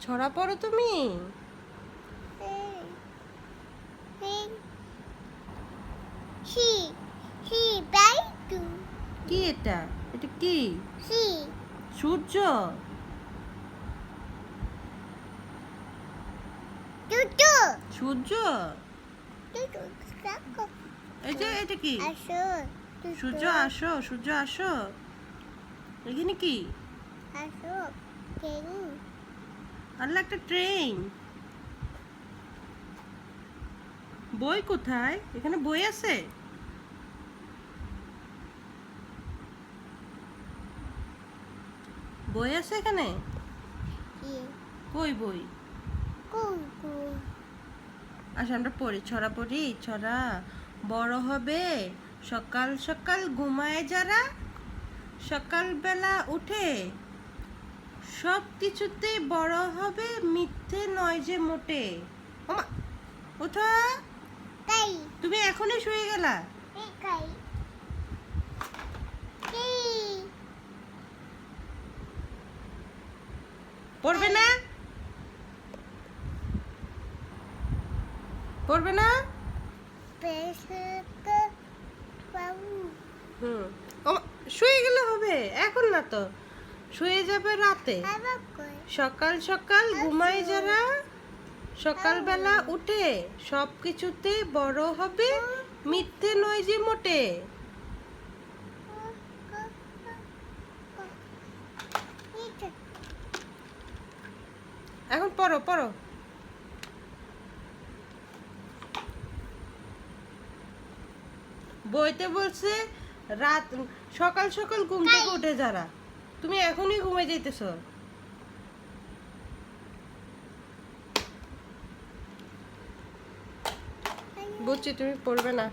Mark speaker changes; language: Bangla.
Speaker 1: ছড়া পড়ো তুমি? কি এটা? এটা কি? সূর্য? সূর্য? এই যে এটা কি? সূর্য আসো, সূর্য আসো। এখানে কি? আল্লাহ, একটা ট্রেন। বই কোথায়? এখানে বই আছে? বই আছে এখানে? কই বই? আচ্ছা, আমরা পড়ি, ছড়া পড়ি। ছড়া: বড় হবে সকাল সকাল ঘুমায় যারা, সকালবেলা উঠে সব কিছুতে বড় হবে, মিথ্যে নয় যে মোটে। ওমা, ওঠো। তুমি এখনই শুয়ে গেলা? পড়বে না? পড়বে না? ওমা, শুয়ে গেলে হবে, এখন না তো। শুয়ে যাবে রাতে। সকাল সকাল ঘুমায় যারা, সকালবেলা উঠে সব কিছুতে বড় হবে, মিথ্যে নয় যে মোটে। এখন পড়ো, পড়ো। বইতে বলছে রাত সকাল সকাল ঘুম থেকে উঠে যারা। তুমি এখনই ঘুমিয়ে যাইতেছো। বুঝছি, তুমি পড়বে না।